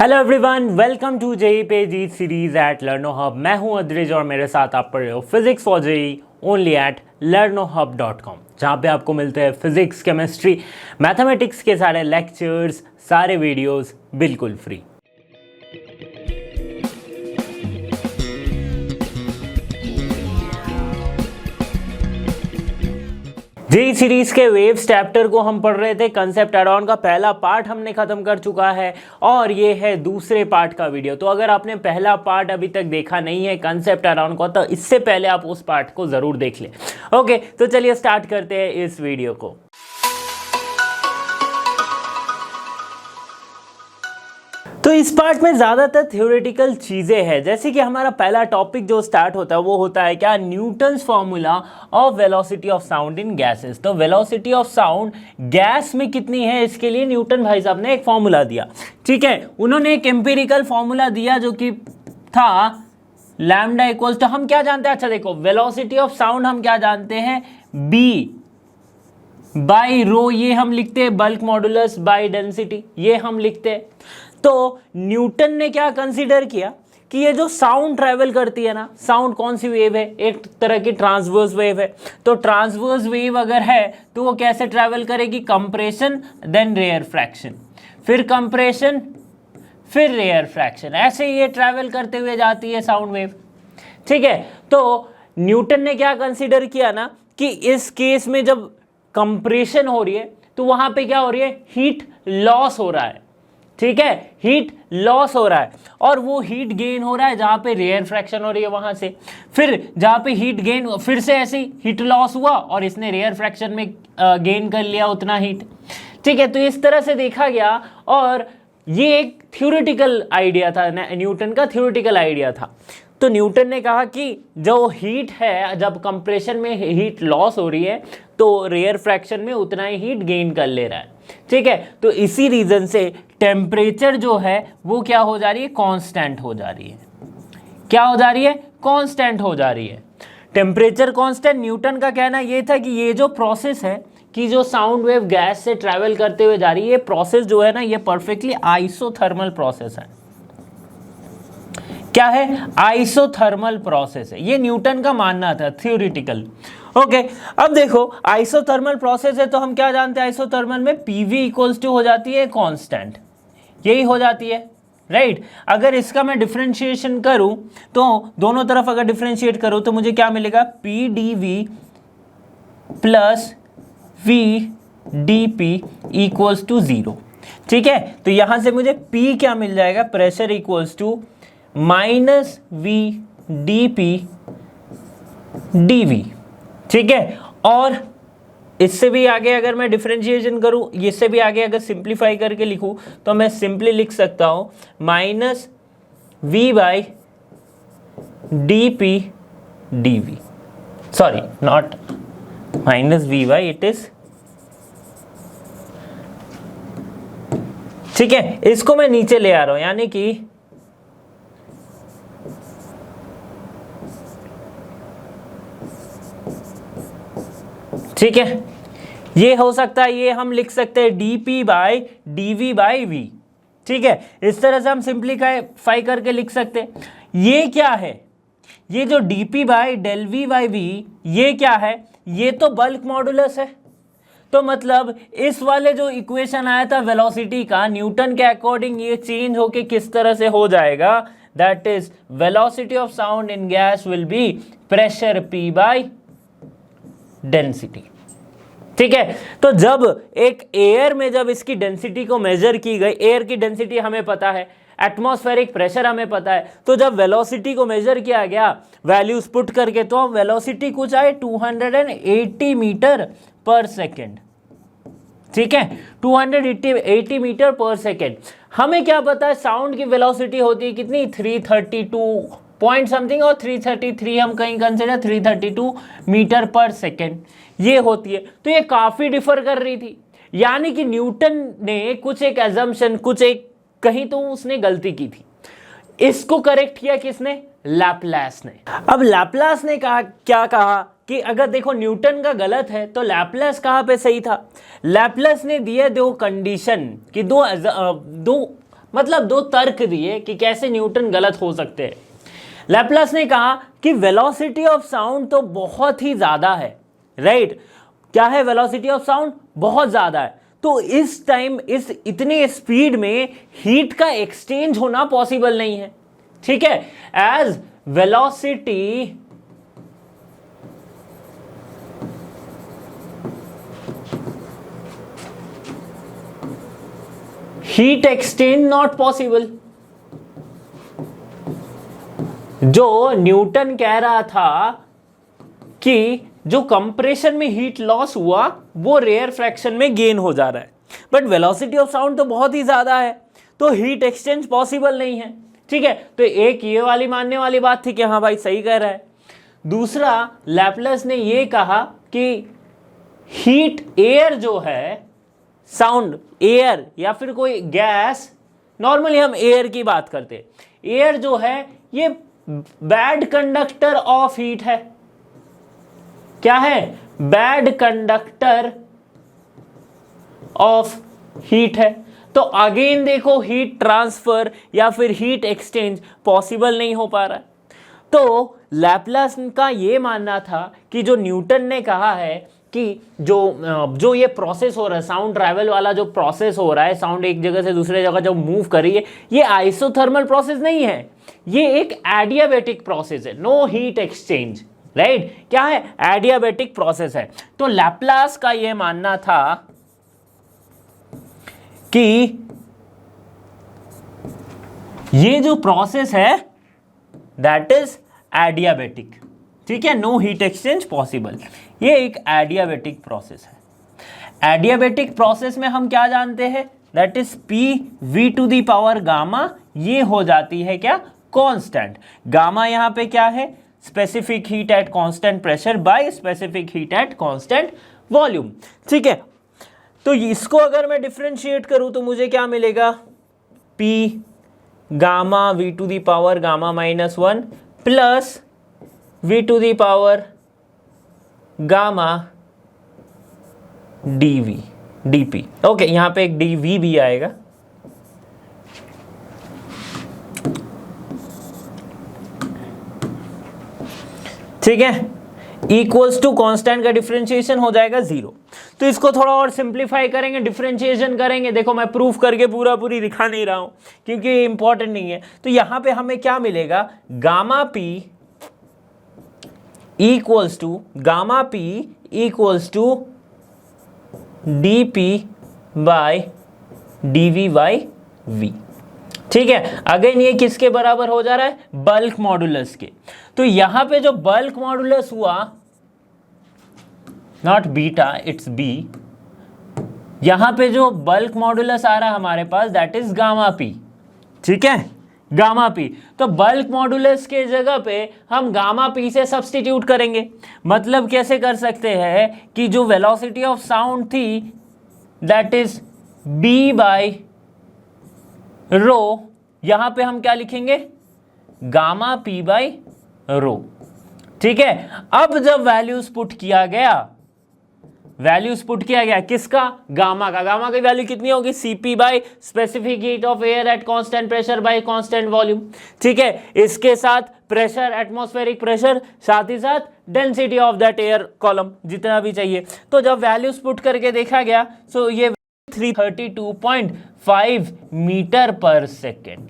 Hello everyone, welcome to JEE P G series at Learno hub. मैं हूं अद्रिज और मेरे साथ आप पढ़ रहे हो physics for JEE only at learnohub.com, जहां पे आपको मिलते हैं फिजिक्स, केमिस्ट्री, मैथमेटिक्स के सारे लेक्चर्स, सारे वीडियोस बिल्कुल फ्री। जेई सीरीज के वेव्स चैप्टर को हम पढ़ रहे थे। कंसेप्ट एड ऑन का पहला पार्ट हमने खत्म कर चुका है और ये है दूसरे पार्ट का वीडियो। तो अगर आपने पहला पार्ट अभी तक देखा नहीं है कंसेप्ट एड ऑन का, तो इससे पहले आप उस पार्ट को जरूर देख लें। ओके, तो चलिए स्टार्ट करते हैं इस वीडियो को। तो इस पार्ट में ज़्यादातर थ्योरेटिकल चीज़ें हैं, जैसे कि हमारा पहला टॉपिक जो स्टार्ट होता है वो होता है क्या, Newton's formula of velocity of sound in gases. तो वेलोसिटी ऑफ साउंड गैस में कितनी है, इसके लिए न्यूटन भाई साहब ने एक फॉर्मूला दिया। ठीक है, उन्होंने एक एम्पिरिकल फॉर्मूला दिया जो कि था लैम्डा इक्वल्स टू, हम क्या जानते हैं, अच्छा देखो, वेलोसिटी ऑफ साउंड हम क्या जानते हैं, बी बाई रो, ये हम लिखते हैं बल्क मॉडुलस बाई डेंसिटी, ये हम लिखते हैं। तो न्यूटन ने क्या कंसीडर किया कि ये जो साउंड ट्रैवल करती है ना, साउंड कौन सी वेव है, एक तरह की ट्रांसवर्स वेव है। तो ट्रांसवर्स वेव अगर है तो वो कैसे ट्रैवल करेगी, कंप्रेशन देन रेयर फ्रैक्शन, फिर कंप्रेशन फिर रेयर फ्रैक्शन, ऐसे ये ट्रैवल करते हुए जाती है साउंड वेव। ठीक है, तो न्यूटन ने क्या कंसीडर किया ना कि इस केस में जब कंप्रेशन हो रही है तो वहां पे क्या हो रही है, हीट लॉस हो रहा है। ठीक है, हीट लॉस हो रहा है और वो हीट गेन हो रहा है जहां पे रेयर फ्रैक्शन हो रही है वहां से, फिर जहां पे हीट गेन, फिर से ऐसे हीट लॉस हुआ और इसने रेयर फ्रैक्शन में गेन कर लिया उतना हीट। ठीक है, तो इस तरह से देखा गया और ये एक थ्योरेटिकल आइडिया था, न्यूटन का थ्योरेटिकल आइडिया था। तो न्यूटन ने कहा कि जो हीट है, जब कंप्रेशन में हीट लॉस हो रही है तो रेयर फ्रैक्शन में उतना ही हीट गेन कर ले रहा है। ठीक है, तो इसी रीजन से टेम्परेचर जो है वो क्या हो जा रही है, कांस्टेंट हो जा रही है। क्या हो जा रही है, कांस्टेंट हो जा रही है, टेम्परेचर कांस्टेंट। न्यूटन का कहना ये था कि ये जो प्रोसेस है कि जो साउंड वेव गैस से ट्रैवल करते हुए जा रही है, ये प्रोसेस जो है ना, ये परफेक्टली आइसोथर्मल प्रोसेस है। क्या है, आइसोथर्मल प्रोसेस है, ये न्यूटन का मानना था थ्योरेटिकल। ओके, अब देखो आइसोथर्मल प्रोसेस है तो हम क्या जानते हैं, आइसोथर्मल में पीवी इक्वल्स टू हो जाती है कांस्टेंट, यही हो जाती है, राइट। अगर इसका मैं डिफरेंशिएशन करूं तो दोनों तरफ अगर डिफरेंशिएट करूं तो मुझे क्या मिलेगा, P D V plus V D P equals to 0। ठीक है, तो यहां से मुझे P क्या मिल जाएगा, pressure equals to minus V D P D V. ठीक है, और इससे भी आगे अगर मैं डिफरेंशिएशन करूं, इससे भी आगे अगर सिंप्लीफाई करके लिखूं तो मैं सिंपली लिख सकता हूं minus V by D P D V, sorry not minus V by, it is, ठीक है, इसको मैं नीचे ले आ रहा हूं, यानी कि ठीक है, ये हो सकता है, ये हम लिख सकते हैं D P by D V by V. ठीक है, इस तरह से हम सिंप्लीफाई करके लिख सकते हैं। ये क्या है, ये जो D P by del V by V, ये क्या है, ये तो बल्क मॉडुलस है। तो मतलब इस वाले जो इक्वेशन आया था वेलोसिटी का, न्यूटन के अकॉर्डिंग ये चेंज होके किस तरह से हो जाएगा, that is velocity of sound in gas will be pressure P by density. ठीक है, तो जब एक एयर में जब इसकी डेंसिटी को मेजर की गई, एयर की डेंसिटी हमें पता है, एटमॉस्फेरिक प्रेशर हमें पता है, तो जब वेलोसिटी को मेजर किया गया वैल्यूज पुट करके, तो वेलोसिटी कुछ आए 280 मीटर पर सेकेंड। ठीक है, 280 मीटर पर सेकेंड। हमें क्या पता है, साउंड की वेलोसिटी होती है कितनी, 332 पॉइंट समथिंग, और 333 हम कहीं कंसिडर 332 मीटर पर सेकेंड ये होती है। तो ये काफी डिफर कर रही थी, यानी कि न्यूटन ने कुछ एक एजम्पशन, कुछ एक कहीं तो उसने गलती की थी। इसको करेक्ट किया किसने, लैपलास ने। अब लैपलास ने कहा, क्या कहा कि अगर देखो न्यूटन का गलत है तो लैपलास कहाँ पे सही था। लैपलास ने दिए दो कंडीशन कि दो मतलब दो तर्क दिए कि कैसे न्यूटन गलत हो सकते हैं। लैपलास ने कहा कि वेलोसिटी ऑफ साउंड तो बहुत ही ज्यादा है, राइट। क्या है वेलोसिटी ऑफ साउंड? बहुत ज्यादा है। तो इस टाइम इस इतने स्पीड में हीट का एक्सचेंज होना पॉसिबल नहीं है, ठीक है। As velocity heat exchange not possible. जो न्यूटन कह रहा था कि जो कंप्रेशन में हीट लॉस हुआ वो रेयर फ्रैक्शन में गेन हो जा रहा है, बट वेलोसिटी ऑफ साउंड तो बहुत ही ज्यादा है, तो हीट एक्सचेंज पॉसिबल नहीं है, ठीक है। तो एक ये वाली मानने वाली बात थी कि हाँ भाई सही कह रहा है। दूसरा, लैपलास ने ये कहा कि हीट एयर जो है, साउंड एयर या फिर कोई गैस, नॉर्मली हम एयर की बात करते हैं, एयर जो है ये बैड कंडक्टर ऑफ हीट है। क्या है? बैड कंडक्टर ऑफ हीट है। तो अगेन देखो हीट ट्रांसफर या फिर हीट एक्सचेंज पॉसिबल नहीं हो पा रहा है। तो लैपलास का ये मानना था कि जो न्यूटन ने कहा है कि जो ये प्रोसेस हो रहा है, साउंड ट्रैवल वाला जो प्रोसेस हो रहा है, साउंड एक जगह से दूसरे जगह जब मूव कर रही है, ये आइसोथर्मल प्रोसेस नहीं है, ये एक एडियाबैटिक प्रोसेस है, नो हीट एक्सचेंज, राइट। क्या है? एडियाबैटिक प्रोसेस है। तो लैपलास का ये मानना था कि ये जो प्रोसेस है दैट इज एडियाबैटिक, ठीक है, नो हीट एक्सचेंज पॉसिबल। ये एक एडियाबैटिक प्रोसेस है। एडियाबैटिक प्रोसेस में हम क्या जानते हैं? That is P V to the power gamma, ये हो जाती है क्या? कांस्टेंट। गामा यहां पे क्या है? Specific heat at constant pressure by specific heat at constant volume, ठीक है। तो इसको अगर मैं डिफरेंशिएट करूं तो मुझे क्या मिलेगा? P gamma V to the power gamma minus 1 plus V to the power gamma D V D P. Okay, यहां पे एक डीवी भी आएगा। ठीक है, इक्वल्स टू कांस्टेंट का डिफरेंशिएशन हो जाएगा 0। तो इसको थोड़ा और सिंप्लीफाई करेंगे, डिफरेंशिएशन करेंगे। देखो मैं प्रूफ करके पूरी दिखा नहीं रहा हूं क्योंकि ये इंपॉर्टेंट नहीं है। तो यहां पे हमें क्या मिलेगा? Gamma P equals to D P by D V by V, ठीक है। अगेन ये किसके बराबर हो जा रहा है? बल्क मॉडुलस के। तो यहां पे जो बल्क मॉडुलस हुआ, नॉट बीटा इट्स बी, यहां पे जो बल्क मॉडुलस आ रहा है हमारे पास दैट इज गामा पी, ठीक है, गामा पी। तो बल्क मॉडुलस के जगह पे हम गामा पी से सब्स्टिट्यूट करेंगे। मतलब कैसे कर सकते हैं कि जो वेलोसिटी ऑफ साउंड थी दैट इज बी बाय रो, यहां पे हम क्या लिखेंगे? गामा पी बाय रो, ठीक है। अब जब वैल्यूज पुट किया गया किसका? गामा का। गामा की वैल्यू कितनी होगी? Cp by specific heat of air at constant pressure by constant volume, ठीक है। इसके साथ प्रेशर, एटमॉस्फेरिक प्रेशर, साथ ही साथ density of that air column, जितना भी चाहिए। तो जब वैल्यूज पुट करके देखा गया तो ये 332.5 मीटर पर सेकेंड,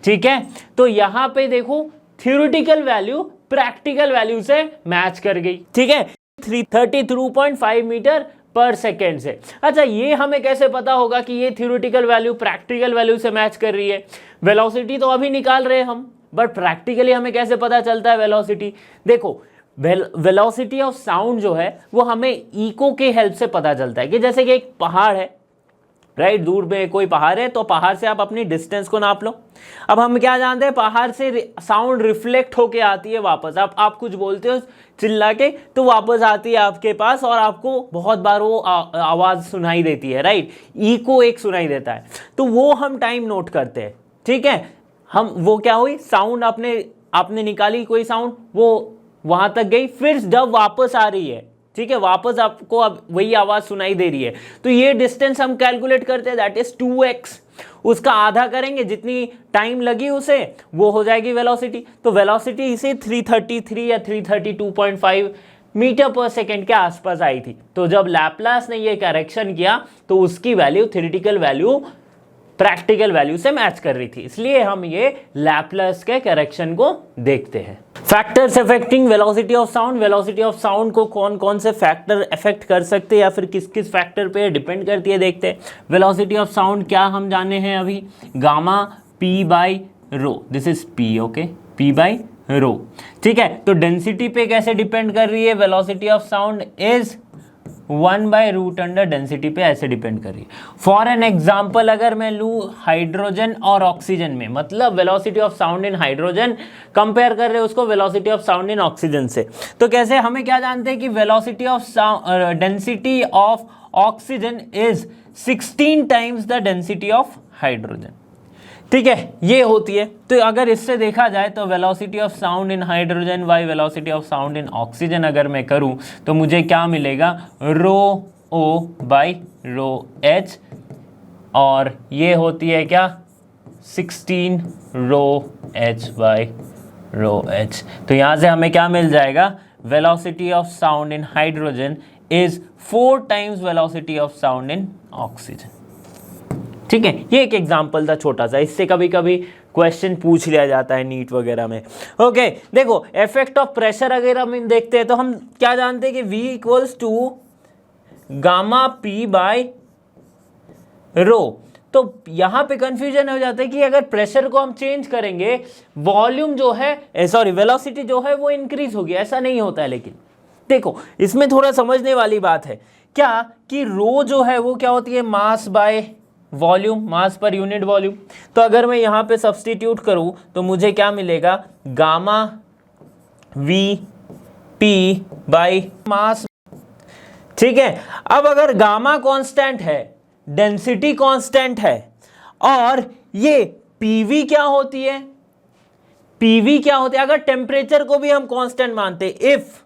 ठीक है। तो यहां पे देखो थ्योरेटिकल वैल्यू प्रैक्टिकल वैल्यू से मैच कर गई, ठीक है, 332.5 मीटर पर सेकेंड से। अच्छा, ये हमें कैसे पता होगा कि ये थ्योरेटिकल वैल्यू प्रैक्टिकल वैल्यू से मैच कर रही है? वेलोसिटी तो अभी निकाल रहे हैं हम, बट प्रैक्टिकली हमें कैसे पता चलता है वेलोसिटी? देखो वेलोसिटी ऑफ साउंड जो है वो हमें इको के हेल्प से पता चलता है कि जैसे कि एक पहाड़ है, राइट, दूर में कोई पहाड़ है, तो पहाड़ से आप अपनी डिस्टेंस को नाप लो। अब हम क्या जानते हैं? पहाड़ से साउंड रिफ्लेक्ट होके आती है वापस। आप कुछ बोलते हो चिल्ला के तो वापस आती है आपके पास और आपको बहुत बार वो आवाज सुनाई देती है, राइट, इको एक सुनाई देता है। तो वो हम टाइम नोट करते हैं, ठीक है। हम वो क्या हुई? साउंड आपने निकाली कोई साउंड, वो वहां तक गई, फिर जब वापस आ रही है, ठीक है, वापस आपको अब वही आवाज सुनाई दे रही है। तो ये डिस्टेंस हम कैलकुलेट करते हैं, दैट इज 2x, उसका आधा करेंगे, जितनी टाइम लगी उसे वो हो जाएगी वेलोसिटी। तो वेलोसिटी इसे 333 या 332.5 मीटर पर सेकेंड के आसपास आई थी। तो जब लैपलास ने ये करेक्शन किया तो उसकी value theoretical value practical value से मैच कर रही थी, इसलिए हम ये लैपलास के करेक्शन को देखते हैं। Factors affecting velocity of sound, velocity of sound को कौन कौन से फैक्टर अफेक्ट कर सकते हैं या फिर किस किस फैक्टर पे डिपेंड करती है देखते हैं। वेलोसिटी ऑफ साउंड क्या हम जाने हैं अभी, gamma P by row, this is P, okay, P by रो, ठीक है। तो डेंसिटी पे कैसे डिपेंड कर रही है, वेलोसिटी ऑफ साउंड इज 1/√अंडर डेंसिटी पे ऐसे डिपेंड कर रही है। फॉर एन एग्जाम्पल अगर मैं लूँ हाइड्रोजन और ऑक्सीजन में, मतलब velocity of sound in hydrogen compare कर रहे हैं उसको velocity of sound in oxygen से, तो कैसे, हमें क्या जानते हैं कि velocity of density of oxygen is 16 times the density of hydrogen, ठीक है, ये होती है। तो अगर इससे देखा जाए तो velocity of sound in hydrogen by velocity of sound in oxygen अगर मैं करूं तो मुझे क्या मिलेगा, रो ओ बाई रो एच, और ये होती है क्या 16 रो एच बाई रो एच। तो यहाँ से हमें क्या मिल जाएगा, velocity of sound in hydrogen is 4 times velocity of sound in oxygen, ठीक है। ये एक एग्जाम्पल था छोटा सा, इससे कभी कभी क्वेश्चन पूछ लिया जाता है नीट वगैरह में। ओके, देखो इफेक्ट ऑफ प्रेशर अगर हम देखते हैं तो हम क्या जानते हैं कि V equals to gamma P by rho. तो यहां पे कंफ्यूजन हो जाता है कि अगर प्रेशर को हम चेंज करेंगे वॉल्यूम जो है, सॉरी वेलोसिटी जो है वो इंक्रीज होगी, ऐसा नहीं होता है। लेकिन देखो इसमें थोड़ा समझने वाली बात है क्या, कि रो जो है वो क्या होती है, mass by volume, mass per unit volume. तो अगर मैं यहाँ पे सब्स्टिट्यूट करूँ तो मुझे क्या मिलेगा, gamma V P by mass, ठीक है। अब अगर गामा कांस्टेंट है, डेंसिटी कांस्टेंट है, और ये पीवी क्या होती है, पीवी क्या होती है, अगर टेम्परेचर को भी हम कांस्टेंट मानते, इफ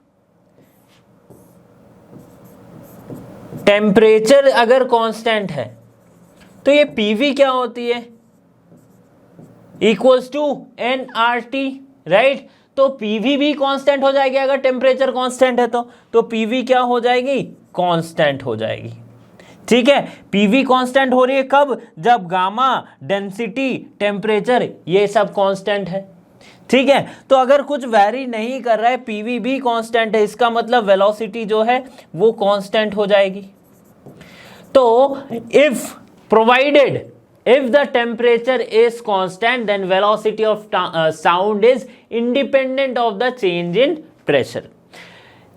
टेम्परेचर अगर कांस्टेंट है तो ये पीवी क्या होती है, equals to N R T, right. तो पीवी भी कांस्टेंट हो जाएगी अगर टेम्परेचर कांस्टेंट है तो पीवी क्या हो जाएगी, कांस्टेंट हो जाएगी, ठीक है। पीवी कांस्टेंट हो रही है कब, जब गामा, डेंसिटी, टेम्परेचर ये सब कांस्टेंट है, ठीक है। तो अगर कुछ वैरी नहीं कर रहा है, पीवी भी कांस्टेंट है, इसका मतलब वेलोसिटी जो है वो कांस्टेंट हो जाएगी। तो if provided if the temperature is constant then velocity of sound is independent of the change in pressure।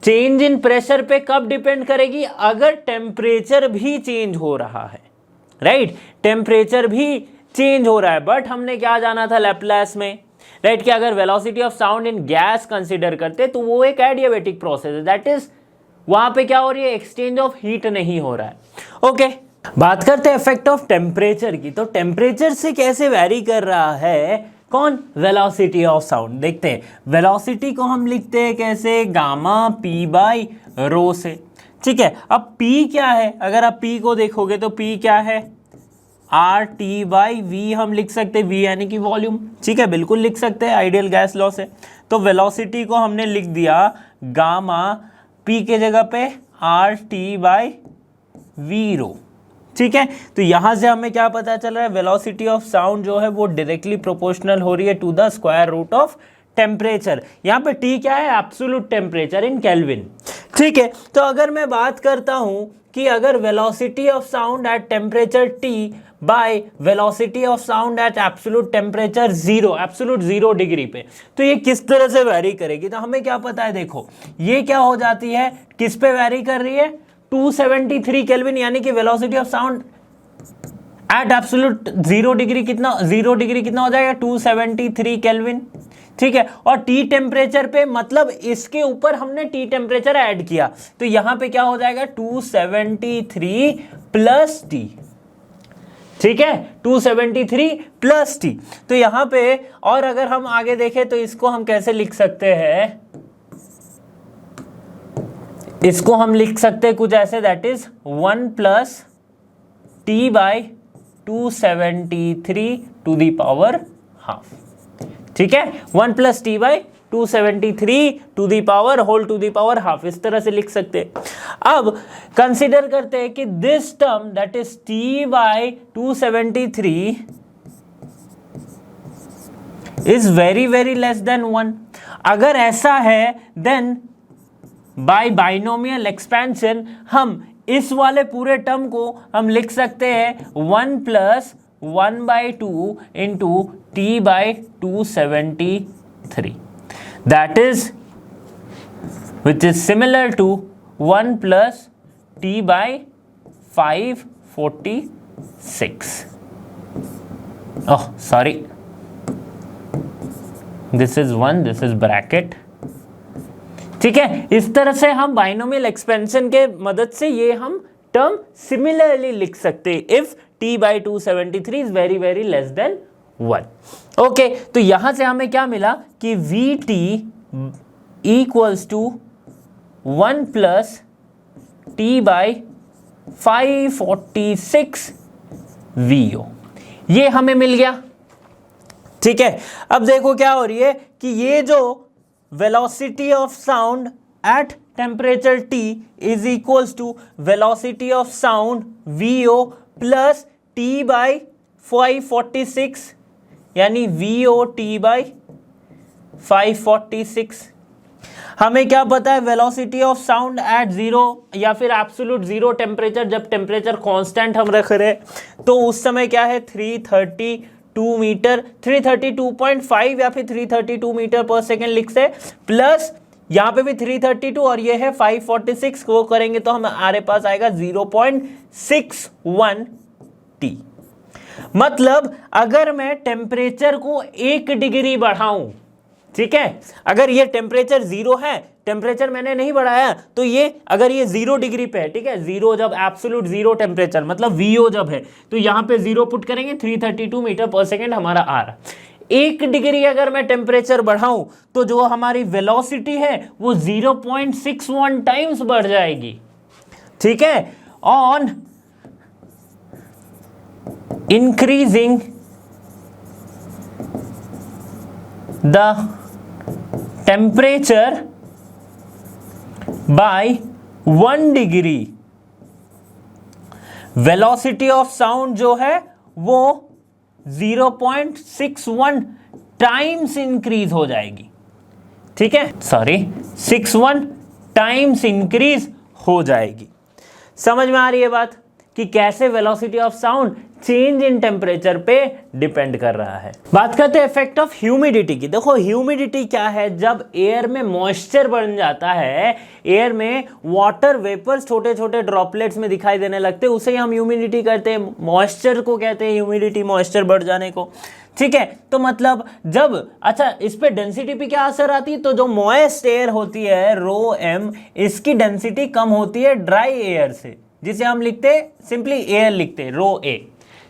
Change in pressure पे कब डिपेंड करेगी, अगर टेम्परेचर भी चेंज हो रहा है, राइट, टेम्परेचर भी चेंज हो रहा है। बट हमने क्या जाना था लैपलास में, राइट, कि अगर velocity of sound in gas consider करते तो वो एक एडियाबैटिक प्रोसेस है, दैट इज वहां पे क्या हो रही है, एक्सचेंज ऑफ हीट नहीं हो रहा है। ओके, बात करते हैं इफेक्ट ऑफ टेम्परेचर की। तो टेम्परेचर से कैसे वैरी कर रहा है कौन, वेलोसिटी ऑफ साउंड। देखते हैं, वेलोसिटी को हम लिखते हैं कैसे, गामा पी बाई रो से, ठीक है। अब पी क्या है, अगर आप पी को देखोगे तो पी क्या है, आर टी बाई वी हम लिख सकते हैं, वी यानी कि वॉल्यूम, ठीक है, बिल्कुल लिख सकते हैं आइडियल गैस लॉ से। तो वेलोसिटी को हमने लिख दिया गामा पी के जगह पे आर टी बाई वी रो, ठीक है। तो यहां से हमें क्या पता चल रहा है, वेलोसिटी ऑफ साउंड जो है वो डायरेक्टली प्रोपोर्शनल हो रही है to the square root of temperature. यहां पे टी क्या है, एब्सोल्यूट टेम्परेचर इन केल्विन, ठीक है। तो अगर मैं बात करता हूं कि अगर velocity of sound at temperature T by velocity of sound eight absolute temperature zero, absolute 0 degree पे, तो ये किस तरह से वैरी करेगी। तो हमें क्या पता है, देखो ये क्या हो जाती है, किस पे वैरी कर रही है, 273 केल्विन, यानी कि velocity of sound eight absolute 0 degree कितना, 0 डिग्री कितना हो जाएगा, 273 केल्विन, ठीक है। और टी टेम्परेचर पे, मतलब इसके ऊपर हमने टी टेम्परेचर ऐड किया, तो यहां पे क्या हो जाएगा, 273 प्लस टी, ठीक है, 273 प्लस टी। तो यहां पे, और अगर हम आगे देखें तो इसको हम कैसे लिख सकते हैं, इसको हम लिख सकते हैं कुछ ऐसे, that is 1 plus T by 273 to the power half. ठीक है, 1 plus T by 273 to the power whole to the power half, इस तरह से लिख सकते हैं। अब कंसीडर करते हैं कि this term that is t by 273 is very very less than 1। अगर ऐसा है देन बाय बाइनोमियल एक्सपेंशन हम इस वाले पूरे टर्म को हम लिख सकते हैं 1 plus 1/2 into T by 273, that is which is similar to 1 plus t by 546. Oh sorry, this is 1, this is bracket. ठीक है, इस तरह से हम बाइनोमियल एक्सपेंशन के मदद से ये हम टर्म सिमिलरली लिख सकते हैं if t by 273 is very very less than 1। Okay, तो यहां से हमें क्या मिला कि Vt equals to 1 plus T by 546 VO, ये हमें मिल गया। ठीक है, अब देखो क्या हो रही है कि ये जो velocity of sound at temperature T is equals to velocity of sound VO plus T by 546, यानी VOT बाई 546। हमें क्या पता है, velocity of sound at zero या फिर एब्सोल्यूट जीरो टेम्परेचर, जब टेम्परेचर कांस्टेंट हम रख रहे तो उस समय क्या है 332 मीटर, 332.5 या फिर 332 मीटर पर सेकेंड लिख से, प्लस यहाँ पे भी 332 और ये है 546, वो करेंगे तो हमारे पास आएगा 0.61 T। मतलब अगर मैं टेम्परेचर को 1 डिग्री बढ़ाऊं, ठीक है, अगर ये टेम्परेचर 0 है, टेम्परेचर मैंने नहीं बढ़ाया, तो ये अगर ये 0 डिग्री पे है, ठीक है, 0 जब एब्सोल्यूट 0 टेम्परेचर मतलब VO जब है, तो यहां पे 0 पुट करेंगे, 332 मीटर पर सेकेंड हमारा आ रहा। 1 डिग्री अगर मैं टेम्परेचर बढ़ाऊं तो जो हमारी वेलोसिटी है वो 0.61 टाइम्स बढ़ जाएगी। ठीक है, on increasing the temperature by 1 degree, velocity of sound जो है वो 0.61 टाइम्स इंक्रीज हो जाएगी। ठीक है, सॉरी 61 टाइम्स इंक्रीज हो जाएगी। समझ में आ रही है बात कि कैसे velocity of sound change in temperature पे डिपेंड कर रहा है। बात करते हैं इफेक्ट ऑफ ह्यूमिडिटी की। देखो ह्यूमिडिटी क्या है, जब एयर में मॉइस्चर बन जाता है, एयर में वाटर वेपर्स छोटे छोटे ड्रॉपलेट्स में दिखाई देने लगते हैं, उसे ही हम ह्यूमिडिटी कहते हैं, मॉइस्चर को कहते हैं ह्यूमिडिटी, मॉइस्चर बढ़ जाने को। ठीक है, तो मतलब जब अच्छा इस पे डेंसिटी पे क्या असर आती है, तो जो मॉइस्ट एयर होती है ρm, इसकी डेंसिटी कम होती है ड्राई एयर से, जिसे हम लिखते सिंपली एयर लिखते ρA।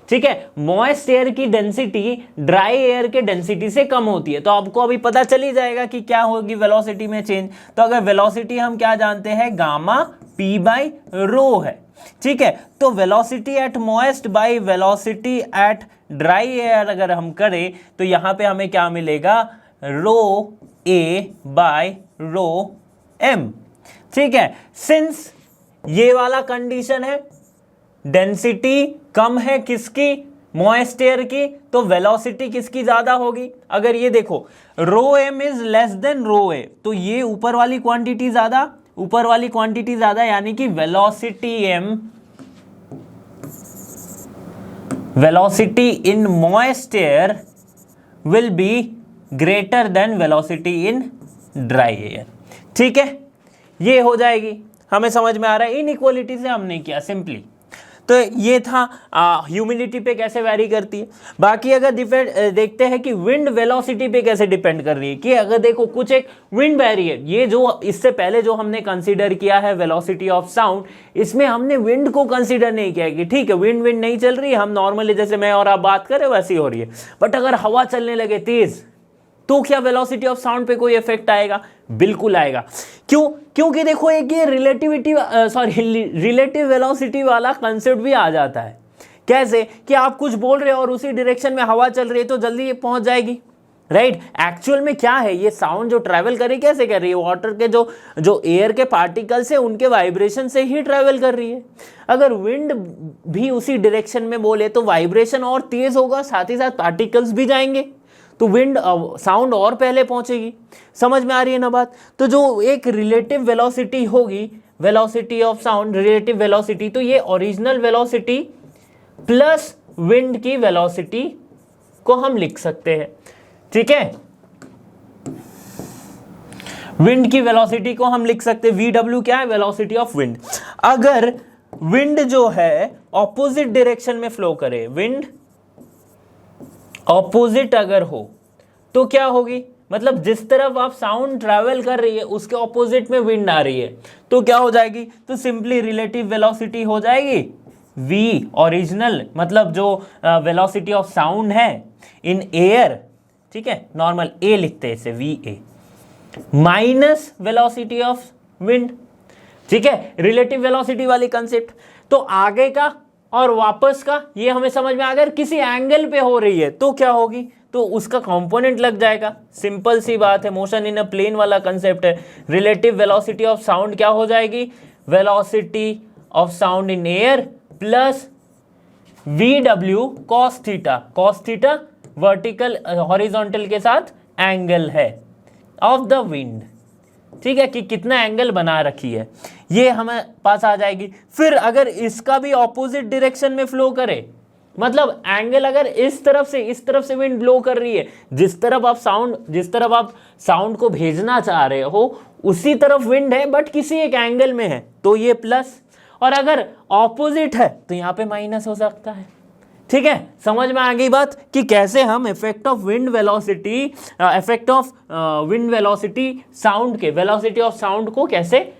ठीक है, मॉइस्ट एयर की डेंसिटी ड्राई एयर के डेंसिटी से कम होती है, तो आपको अभी पता चल ही जाएगा कि क्या होगी वेलोसिटी में चेंज। तो अगर वेलोसिटी हम क्या जानते हैं, गामा P बाई रो है। ठीक है, तो velocity at moist by velocity at dry air अगर हम करें तो यहां पे हमें क्या मिलेगा, ρA बाई ρm। ठीक है, सिंस ये वाला कंडीशन है, डेंसिटी कम है किसकी, मॉइस्ट एयर की, तो वेलोसिटी किसकी ज्यादा होगी। अगर ये देखो ρm is less than ρA, तो ये ऊपर वाली क्वांटिटी ज्यादा, ऊपर वाली क्वांटिटी ज्यादा, यानी कि velocity m, velocity in moist air will be greater than velocity in dry air. ठीक है, ये हो जाएगी, हमें समझ में आ रहा है। इनइक्वालिटी से हमने किया सिंपली, तो ये था ह्यूमिडिटी पे कैसे वैरी करती है। बाकी अगर देखते हैं कि विंड वेलोसिटी पे कैसे डिपेंड कर रही है, कि अगर देखो कुछ एक विंड बह है, ये जो इससे पहले जो हमने कंसीडर किया है वेलोसिटी ऑफ साउंड, इसमें हमने विंड को कंसीडर नहीं किया कि ठीक है विंड नहीं चल रही है, हम नॉर्मली जैसे मैं और आप बात करें वैसी हो रही है, बट अगर हवा चलने लगे तेज तो क्या वेलोसिटी ऑफ साउंड पे कोई इफेक्ट आएगा? बिल्कुल आएगा, क्यों? क्योंकि देखो एक ये रिलेटिव वेलोसिटी वाला कंसेप्ट भी आ जाता है। कैसे कि आप कुछ बोल रहे हो और उसी डायरेक्शन में हवा चल रही है तो जल्दी ये पहुंच जाएगी, राइट? एक्चुअल में क्या है, ये साउंड जो ट्रैवल कर रही है कैसे कर रही है? वाटर के जो एयर के पार्टिकल्स है उनके वाइब्रेशन से ही ट्रैवल कर रही है। अगर विंड भी उसी डायरेक्शन में बोले तो वाइब्रेशन और तेज होगा, साथ ही साथ पार्टिकल्स भी जाएंगे, तो विंड साउंड और पहले पहुंचेगी। समझ में आ रही है ना बात? तो जो एक रिलेटिव वेलोसिटी होगी, velocity of sound, relative velocity, तो ये ओरिजिनल वेलोसिटी प्लस विंड की वेलोसिटी को हम लिख सकते हैं, ठीक है? विंड की वेलोसिटी को हम लिख सकते हैं, VW क्या है? Velocity of wind. अगर विंड जो है ऑपोजिट डायरेक्शन में फ्लो करे, विंड ऑपोजिट अगर हो तो क्या होगी? मतलब जिस तरफ आप साउंड ट्रैवल कर रही है उसके ऑपोजिट में विंड आ रही है तो क्या हो जाएगी? तो सिंपली रिलेटिव वेलोसिटी हो जाएगी V ओरिजिनल, मतलब जो वेलोसिटी ऑफ साउंड है इन एयर, ठीक है, नॉर्मल A लिखते हैं इसे, VA minus velocity of wind, ठीक है, रिलेटिव वेलोसिटी वाली कंसेप्ट। तो आगे का और वापस का ये हमें समझ में, अगर किसी एंगल पे हो रही है तो क्या होगी? तो उसका कंपोनेंट लग जाएगा। सिंपल सी बात है, मोशन इन अ प्लेन वाला कंसेप्ट है। रिलेटिव वेलोसिटी ऑफ साउंड क्या हो जाएगी? Velocity of sound in air plus VW cos theta, cos theta vertical horizontal के साथ एंगल है ऑफ द विंड, ठीक है, कि कितना एंगल बना रखी है, ये हमें पास आ जाएगी। फिर अगर इसका भी ऑपोजिट डायरेक्शन में फ्लो करे, मतलब एंगल अगर इस तरफ से विंड ब्लो कर रही है, जिस तरफ आप साउंड को भेजना चाह रहे हो उसी तरफ विंड है बट किसी एक एंगल में है, तो ये प्लस, और अगर ऑपोजिट है तो यहां पे माइनस हो सकता है, ठीक है? समझ में आ गई बात कि कैसे हम effect of wind velocity sound के, वेलोसिटी ऑफ साउंड को कैसे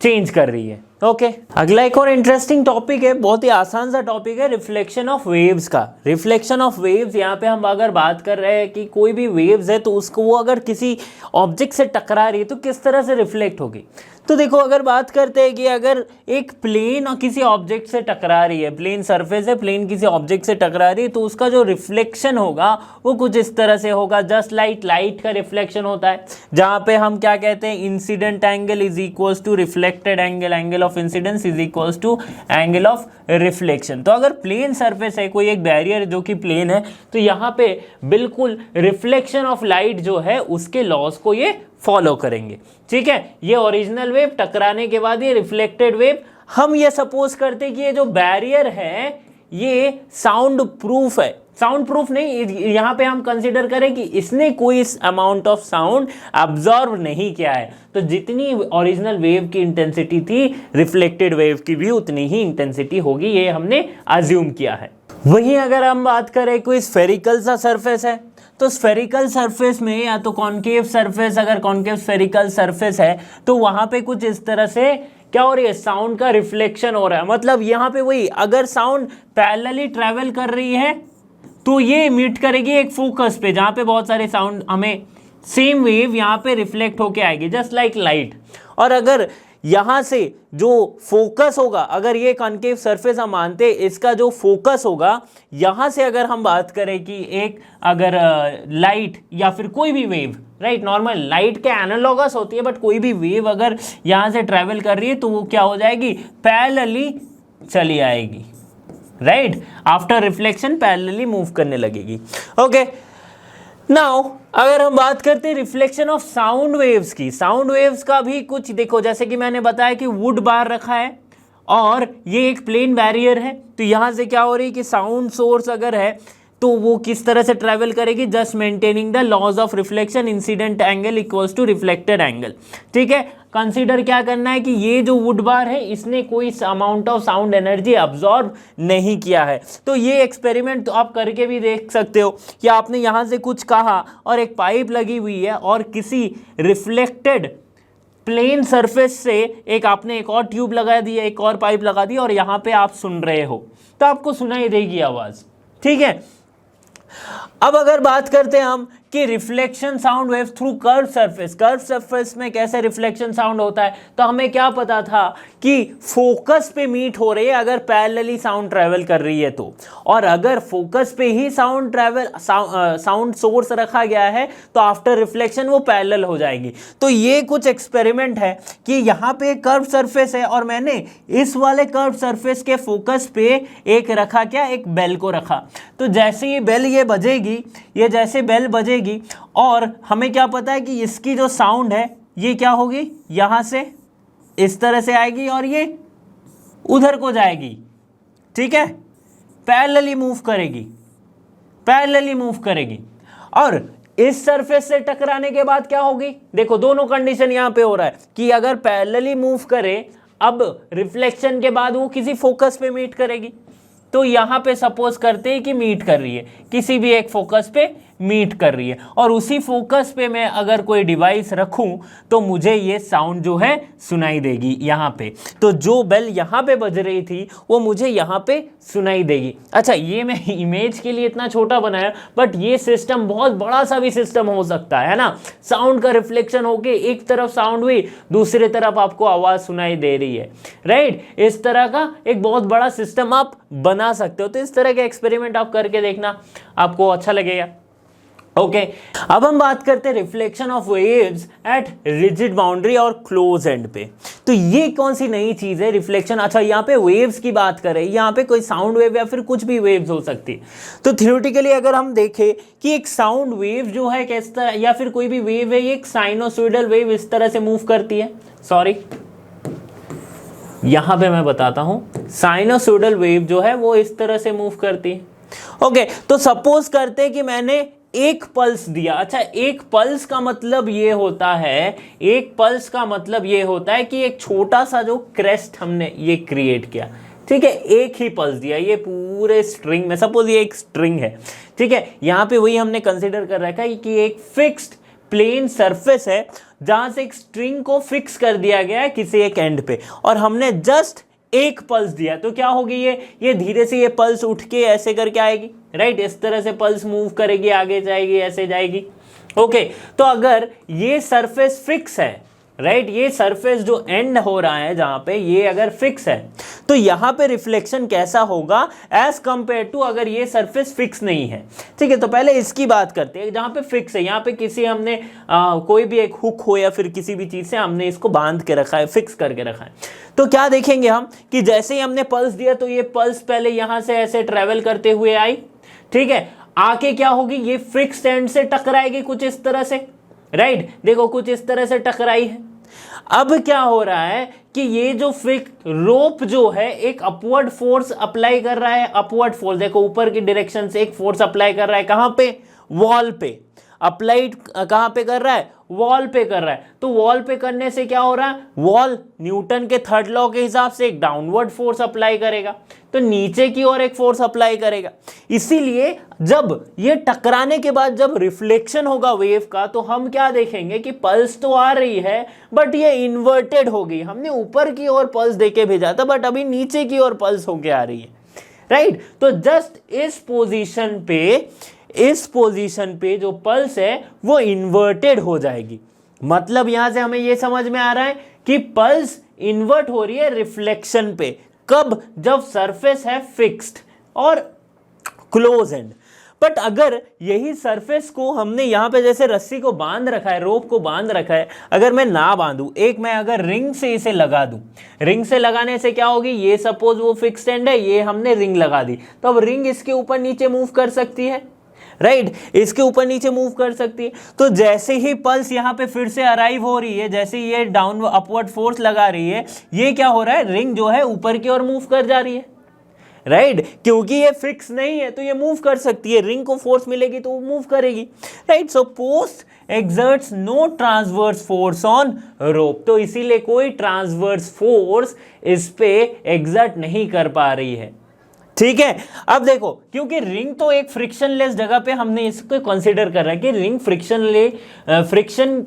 चेंज कर रही है। ओके, अगला एक और इंटरेस्टिंग टॉपिक है, बहुत ही आसान सा टॉपिक है, रिफ्लेक्शन ऑफ वेव्स का। रिफ्लेक्शन ऑफ वेव्स, यहाँ पे हम अगर बात कर रहे हैं कि कोई भी वेव्स है तो उसको वो अगर किसी ऑब्जेक्ट से टकरा रही है तो किस तरह से रिफ्लेक्ट होगी। तो देखो अगर बात करते हैं कि अगर एक प्लेन और किसी ऑब्जेक्ट से टकरा रही है, प्लेन सरफेस है, प्लेन किसी ऑब्जेक्ट से टकरा रही है, तो उसका जो रिफ्लेक्शन होगा वो कुछ इस तरह से होगा, जस्ट लाइट का रिफ्लेक्शन होता है, जहाँ पे हम क्या कहते हैं, incident angle is equals to reflected angle, angle of incidence is equals to angle of reflection. तो अगर प्लेन सरफेस है, कोई एक बैरियर जो कि प्लेन है, तो यहाँ पे बिल्कुल रिफ्लेक्शन ऑफ लाइट जो है उसके लॉज को ये फॉलो करेंगे, ठीक है? ये ओरिजिनल वेव टकराने के बाद ये रिफ्लेक्टेड वेव, हम ये सपोज करते कि ये जो बैरियर है ये साउंड प्रूफ है, साउंड प्रूफ नहीं, यहाँ पे हम कंसीडर करें कि इसने कोई अमाउंट ऑफ साउंड अब्जॉर्व नहीं किया है, तो जितनी ओरिजिनल वेव की इंटेंसिटी थी रिफ्लेक्टेड वेव की भी उतनी ही इंटेंसिटी होगी, ये हमने अज्यूम किया है। वहीं अगर हम बात करें कोई स्फेरिकल सा सरफेस है, तो स्फेरिकल सरफेस में या तो कॉन्केव सरफेस, अगर कॉन्केव स्फेरिकल सरफेस है तो वहां पे कुछ इस तरह से क्या हो रही है, साउंड का रिफ्लेक्शन हो रहा है। मतलब यहाँ पे वही, अगर साउंड पैरेलली ट्रेवल कर रही है तो ये मीट करेगी एक फोकस पे, जहाँ पे बहुत सारे साउंड हमें सेम वेव यहाँ पे रिफ्लेक्ट होके आएगी, जस्ट लाइक लाइट। और अगर यहाँ से जो फोकस होगा, अगर ये कॉन्केव सरफेस हम मानते, इसका जो फोकस होगा यहाँ से, अगर हम बात करें कि एक अगर लाइट या फिर कोई भी वेव, राइट, नॉर्मल लाइट के एनालॉगस होती है, बट कोई भी वेव अगर यहाँ से ट्रैवल कर रही है तो वो क्या हो जाएगी, पैरेलली चली आएगी, right, after reflection parallelly move करने लगेगी। ओके, नाउ अगर हम बात करते हैं रिफ्लेक्शन ऑफ साउंड वेव्स की, साउंड वेव्स का भी कुछ देखो, जैसे कि मैंने बताया कि वुड बार रखा है और ये एक प्लेन बैरियर है, तो यहाँ से क्या हो रही है कि साउंड सोर्स अगर है तो वो किस तरह से ट्रैवल करेगी, just maintaining the laws of reflection, incident angle equals to reflected angle, ठीक है? कंसीडर क्या करना है कि ये जो वुड बार है इसने कोई amount of sound energy absorb नहीं किया है। तो ये एक्सपेरिमेंट तो आप करके भी देख सकते हो कि आपने यहाँ से कुछ कहा और एक पाइप लगी हुई है और किसी रिफ्लेक्टेड प्लेन सरफेस से आपने एक और ट्यूब लगा दी है, एक और पाइप लगा दी और यहाँ पे आप सुन रहे हो तो आपको सुनाई देगी आवाज़, ठीक है? अब अगर बात करते हैं हम कि reflection sound wave through curve surface, curve surface में कैसे रिफ्लेक्शन साउंड होता है, तो हमें क्या पता था कि फोकस पे मीट हो रही है अगर पैरेलली साउंड ट्रेवल कर रही है तो, और अगर फोकस पे ही साउंड सोर्स रखा गया है तो आफ्टर रिफ्लेक्शन वो पैरेलल हो जाएगी। तो ये कुछ एक्सपेरिमेंट है कि यहाँ पे कर्व सरफेस है और मैंने इस वाले कर्व सरफेस के फोकस पे एक रखा, क्या, एक बेल को रखा। तो जैसे ये बेल ये बजेगी, ये जैसे बेल बजेगी, और हमें क्या पता है कि इसकी जो साउंड है ये क्या होगी, यहाँ से इस तरह से आएगी और ये उधर को जाएगी, ठीक है, पैरेलली मूव करेगी, पैरेलली मूव करेगी। और इस सरफेस से टकराने के बाद क्या होगी, देखो दोनों कंडीशन यहां पे हो रहा है कि अगर पैरेलली मूव करे, अब रिफ्लेक्शन के बाद वो किसी फोकस पे मीट करेगी, तो यहां पे सपोज करते हैं कि मीट कर रही है, किसी भी एक फोकस पे मीट कर रही है, और उसी फोकस पे मैं अगर कोई डिवाइस रखूं तो मुझे ये साउंड जो है सुनाई देगी यहाँ पे। तो जो बेल यहाँ पे बज रही थी वो मुझे यहाँ पे सुनाई देगी। अच्छा, ये मैं इमेज के लिए इतना छोटा बनाया, बट ये सिस्टम बहुत बड़ा सा भी सिस्टम हो सकता है ना। साउंड का रिफ्लेक्शन होके एक तरफ साउंड हुई, दूसरी तरफ आपको आवाज़ सुनाई दे रही है, राइट। इस तरह का एक बहुत बड़ा सिस्टम आप बना सकते हो। तो इस तरह के एक्सपेरिमेंट आप करके देखना, आपको अच्छा लगेगा। ओके, अब हम बात करते हैं reflection of waves at rigid boundary और क्लोज एंड पे। तो ये कौन सी नई चीज है रिफ्लेक्शन। अच्छा, यहाँ पे वेव्स की बात करें, यहाँ पे कोई साउंड वेव या फिर कुछ भी वेव्स हो सकती है। तो थियोरेटिकली अगर हम देखें कि एक साउंड वेव जो है किस तरह, या फिर कोई भी वेव है, ये एक साइनोसॉइडल वेव इस तरह से मूव करती है। सॉरी, यहां पे मैं बताता हूं, साइनोसॉइडल वेव जो है वो इस तरह से मूव करती है। ओके, तो सपोज करते हैं कि मैंने एक पल्स दिया। अच्छा, एक पल्स का मतलब ये होता है, एक पल्स का मतलब ये होता है कि एक छोटा सा जो क्रेस्ट हमने ये क्रिएट किया, ठीक है, एक ही पल्स दिया ये पूरे स्ट्रिंग में। सपोज ये एक स्ट्रिंग है, ठीक है, यहाँ पे वही हमने कंसिडर कर रखा है कि एक फिक्स्ड प्लेन सरफेस है जहां से एक स्ट्रिंग को फिक्स कर दिया गया है किसी एक एंड पे, और हमने जस्ट एक पल्स दिया। तो क्या होगी, ये धीरे से ये पल्स उठ के ऐसे करके आएगी, राइट, इस तरह से पल्स मूव करेगी, आगे जाएगी, ऐसे जाएगी। ओके, तो अगर ये सरफेस फिक्स है, राइट, ये सरफेस जो एंड हो रहा है जहां पे, ये अगर फिक्स है, तो यहां पे रिफ्लेक्शन कैसा होगा एज कंपेयर टू अगर ये सरफेस फिक्स नहीं है। ठीक है, तो पहले इसकी बात करते हैं। जहां पे फिक्स है, यहाँ पे किसी हमने कोई भी एक हुक हो या फिर किसी भी चीज से हमने इसको बांध के रखा है, फिक्स करके रखा है, तो क्या देखेंगे हम कि जैसे ही हमने पल्स दिया तो ये पल्स पहले यहां से ऐसे ट्रेवल करते हुए आई, ठीक है, आके क्या होगी, ये फिक्स्ड एंड से टकराएगी कुछ इस तरह से, राइट, देखो कुछ इस तरह से टकराई है। अब क्या हो रहा है कि ये जो रोप जो है एक अपवर्ड फोर्स अप्लाई कर रहा है, अपवर्ड फोर्स, देखो ऊपर की डायरेक्शन से एक फोर्स अप्लाई कर रहा है, कहां पे, वॉल पे। अप्लाइड कहां पे कर रहा है, वॉल पे कर रहा है। तो वॉल पे करने से क्या हो रहा है, वॉल न्यूटन के थर्ड लॉ के हिसाब से एक डाउनवर्ड फोर्स अप्लाई करेगा, तो नीचे की ओर एक फोर्स अप्लाई करेगा। इसीलिए जब ये टकराने के बाद जब रिफ्लेक्शन होगा वेव का, तो हम क्या देखेंगे कि पल्स तो आ रही है बट ये इन्वर्टेड हो गई। हमने ऊपर की ओर पल्स देके भेजा था बट अभी नीचे की ओर पल्स होके आ रही है, राइट। तो जस्ट इस पोजीशन पे जो पल्स है वो इन्वर्टेड हो जाएगी। मतलब यहां से हमें ये समझ में आ रहा है कि पल्स इन्वर्ट हो रही है रिफ्लेक्शन पे। कब, जब सरफेस है फिक्स्ड और क्लोज एंड। बट अगर यही सरफेस को हमने यहां पे जैसे रस्सी को बांध रखा है, रोप को बांध रखा है, अगर मैं ना बांधूं, मैं अगर रिंग से इसे लगा दूं, रिंग से लगाने से क्या होगी, ये सपोज वो फिक्स्ड एंड है, ये हमने रिंग लगा दी, तो अब रिंग इसके ऊपर नीचे मूव कर सकती है, राइट, इसके ऊपर नीचे मूव कर सकती है। तो जैसे ही पल्स यहाँ पे फिर से अराइव हो रही है, जैसे ये डाउन अपवर्ड फोर्स लगा रही है, ये क्या हो रहा है, रिंग जो है ऊपर की ओर मूव कर जा रही है, राइट, क्योंकि ये फिक्स नहीं है तो ये मूव कर सकती है, रिंग को फोर्स मिलेगी तो वो मूव करेगी, right. So post exerts no transverse force on rope, तो इसीलिए कोई ट्रांसवर्स फोर्स इस पे एक्सर्ट नहीं कर पा रही है, ठीक है। अब देखो, क्योंकि रिंग तो एक फ्रिक्शनलेस जगह पे हमने इसको कंसीडर कर रहा है कि रिंग फ्रिक्शन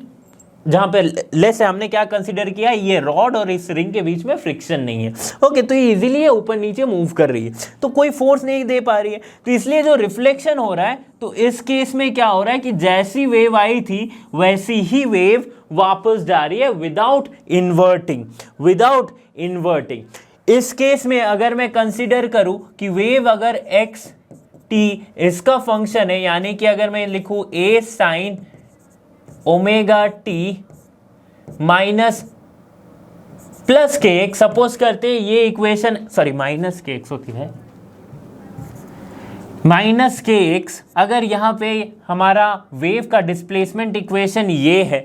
जहां पे लेस से हमने क्या कंसीडर किया, ये रॉड और इस रिंग के बीच में फ्रिक्शन नहीं है। ओके, तो ये इजीली ऊपर नीचे मूव कर रही है, तो कोई फोर्स नहीं दे पा रही है, तो इसलिए जो रिफ्लेक्शन हो रहा है, तो इस केस में क्या हो रहा है कि जैसी वेव आई थी वैसी ही वेव वापस जा रही है विदाउट इन्वर्टिंग। इस केस में अगर मैं कंसीडर करूं कि वेव अगर एक्स टी इसका फंक्शन है, यानी कि अगर मैं लिखूं A sine omega t minus plus k x, suppose करते हैं ये equation, sorry minus k x होती है, माइनस के एक्स, अगर यहां पे हमारा वेव का डिस्प्लेसमेंट इक्वेशन ये है,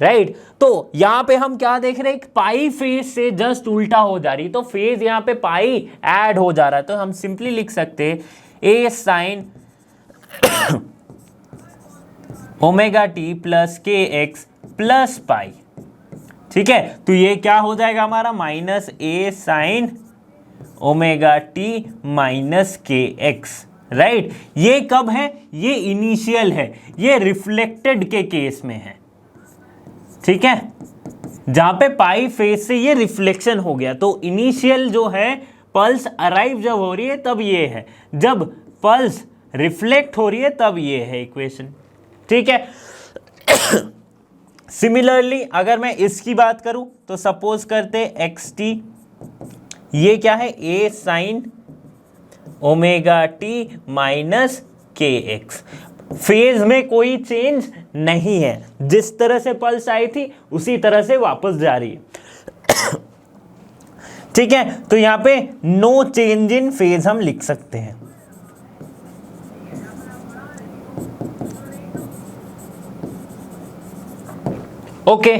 राइट, तो यहां पे हम क्या देख रहे हैं, पाई फेज से जस्ट उल्टा हो जा रही, तो फेज यहां पे पाई ऐड हो जा रहा है, तो हम सिंपली लिख सकते हैं ए sine omega T plus k x plus pi. ठीक है, तो ये क्या हो जाएगा हमारा, माइनस ए sine omega t minus k x, right. ये कब है, ये इनिशियल है, ये रिफ्लेक्टेड के केस में है। ठीक है, जहां पे पाई फेज से ये रिफ्लेक्शन हो गया, तो इनिशियल जो है पल्स अराइव जब हो रही है तब ये है, जब पल्स रिफ्लेक्ट हो रही है तब ये है इक्वेशन। ठीक है, सिमिलरली अगर मैं इसकी बात करूं तो सपोज करते एक्स टी, ये क्या है, ए sine omega t minus k x, phase में कोई चेंज नहीं है, जिस तरह से पल्स आई थी उसी तरह से वापस जा रही है। ठीक है, तो यहां पे नो चेंज इन फेज हम लिख सकते हैं। ओके,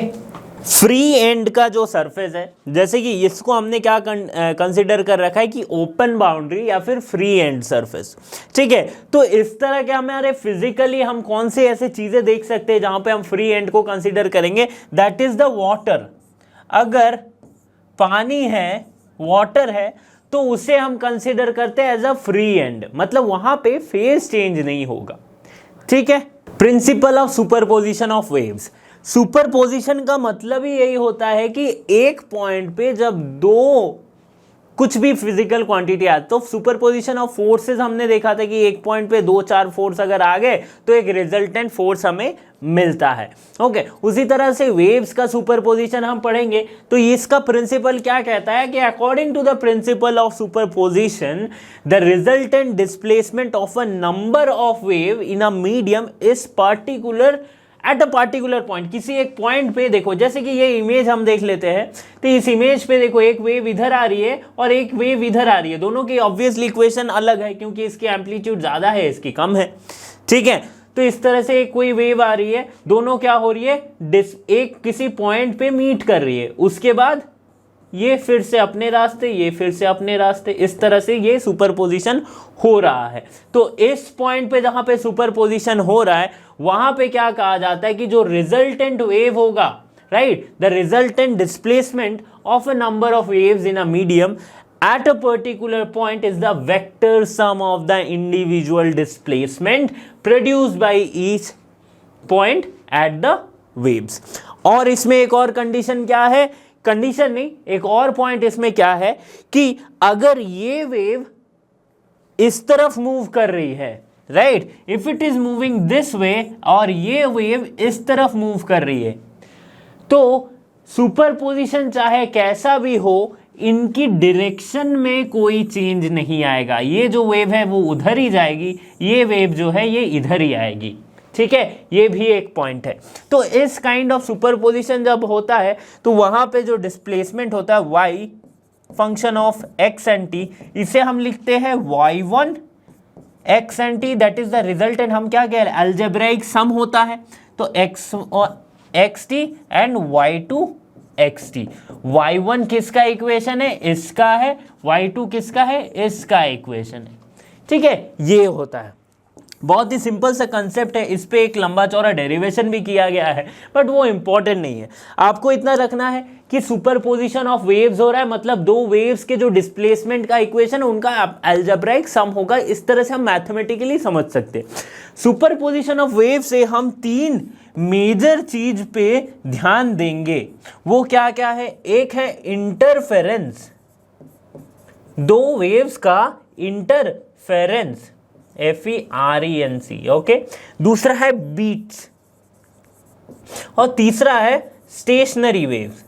फ्री एंड का जो सरफेस है, जैसे कि इसको हमने क्या कंसिडर कर रखा है कि ओपन बाउंड्री या फिर फ्री एंड सरफेस। ठीक है, तो इस तरह के हमारे फिजिकली हम कौन से ऐसे चीजें देख सकते हैं जहां पे हम फ्री एंड को कंसिडर करेंगे, दैट इज द वाटर। अगर पानी है, वाटर है, तो उसे हम कंसिडर करते हैं एज अ फ्री एंड, मतलब वहां पे फेज चेंज नहीं होगा। ठीक है, principal of superposition of waves. Superposition का मतलब ही यही होता है कि एक पॉइंट पे जब दो कुछ भी फिजिकल क्वांटिटी आती, तो सुपरपोजिशन ऑफ फोर्सेस हमने देखा था कि एक पॉइंट पे 2-4 फोर्स अगर आ गए तो एक रिजल्टेंट फोर्स हमें मिलता है। ओके, उसी तरह से वेव्स का सुपरपोजिशन हम पढ़ेंगे, तो इसका प्रिंसिपल क्या कहता है कि according to the principle of superposition the resultant displacement of a number of wave in a medium is particular at a particular point. किसी एक पॉइंट पे देखो, जैसे कि ये इमेज हम देख लेते हैं, तो इस इमेज पे देखो एक वेव इधर आ रही है और एक वेव इधर आ रही है, दोनों की ऑब्वियसली इक्वेशन अलग है क्योंकि इसकी एम्पलीट्यूड ज्यादा है, इसकी कम है। ठीक है, तो इस तरह से एक कोई वेव आ रही है, दोनों क्या हो रही है, एक किसी पॉइंट पे मीट कर रही है, उसके बाद ये फिर से अपने रास्ते, ये फिर से अपने रास्ते, इस तरह से ये सुपरपोजिशन हो रहा है। तो इस पॉइंट पे जहां पे सुपरपोजिशन हो रहा है वहां पे क्या कहा जाता है कि जो रिजल्टेंट वेव होगा, right, the resultant displacement of a number of waves in a medium at a particular point is the vector sum of the individual displacement produced by each point at the waves। और इसमें एक और condition क्या है, condition नहीं, एक और point इसमें क्या है कि अगर ये वेव इस तरफ मूव कर रही है, right, if it is moving this way, और ये वेव इस तरफ मूव कर रही है, तो सुपरपोजिशन चाहे कैसा भी हो, इनकी डायरेक्शन में कोई चेंज नहीं आएगा। ये जो वेव है वो उधर ही जाएगी, ये वेव जो है ये इधर ही आएगी। ठीक है, ये भी एक पॉइंट है। तो इस काइंड ऑफ सुपरपोजिशन जब होता है तो वहां पे जो डिस्प्लेसमेंट होता है y function of x and t, इसे हम लिखते हैं y1 x and t, that is the resultant. हम क्या कह रहे हैं, अलजेब्राइक सम होता है, तो x और xt and y2 xt। y1 किसका इक्वेशन है, इसका है, y2 किसका है, इसका इक्वेशन है। ठीक है, ये होता है। बहुत ही सिंपल सा कंसेप्ट है, इस पे एक लंबा चौड़ा डेरिवेशन भी किया गया है, बट वो इंपॉर्टेंट नहीं है। आपको इतना रखना है कि सुपरपोजिशन ऑफ वेव्स हो रहा है, मतलब दो वेव्स के जो डिस्प्लेसमेंट का इक्वेशन है उनका अलजेब्राइक सम होगा। इस तरह से हम मैथमेटिकली समझ सकते हैं। सुपरपोजिशन ऑफ वेव से हम तीन मेजर चीज पे ध्यान देंगे। वो क्या क्या है? एक है इंटरफेरेंस, दो वेव्स का इंटरफेरेंस, FERENC, ओके। दूसरा है बीट्स और तीसरा है स्टेशनरी वेव्स।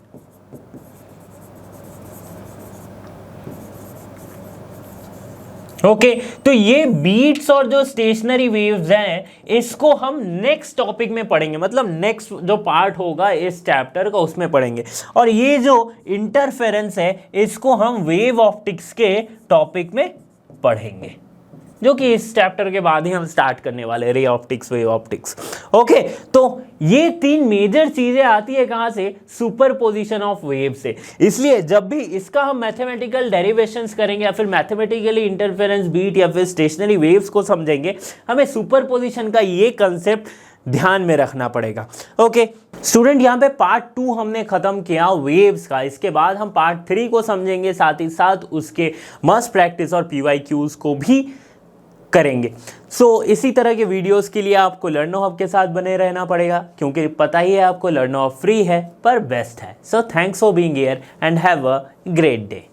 ओके तो ये बीट्स और जो स्टेशनरी वेव्स हैं इसको हम नेक्स्ट टॉपिक में पढ़ेंगे, मतलब नेक्स्ट जो पार्ट होगा इस चैप्टर का उसमें पढ़ेंगे। और ये जो इंटरफेरेंस है इसको हम वेव ऑप्टिक्स के टॉपिक में पढ़ेंगे, जो कि इस चैप्टर के बाद ही हम स्टार्ट करने वाले, ray optics, wave optics. Okay तो ये तीन मेजर चीजें आती है कहां से? सुपरपोजिशन ऑफ वेव से। इसलिए जब भी इसका हम मैथमेटिकल डेरिवेशंस करेंगे या फिर मैथमेटिकली इंटरफेरेंस, बीट या फिर स्टेशनरी वेव्स को समझेंगे, हमें सुपरपोजिशन का ये कंसेप्ट ध्यान में रखना पड़ेगा। ओके स्टूडेंट, यहाँ पे पार्ट 2 हमने खत्म किया वेव्स का। इसके बाद हम पार्ट 3 को समझेंगे, साथ ही साथ उसके मस्ट प्रैक्टिस और PYQs को भी करेंगे। इसी तरह के वीडियोस के लिए आपको लर्नो हब के साथ बने रहना पड़ेगा, क्योंकि पता ही है आपको लर्नो हब फ्री है पर बेस्ट है। Thanks for being here and have a great day.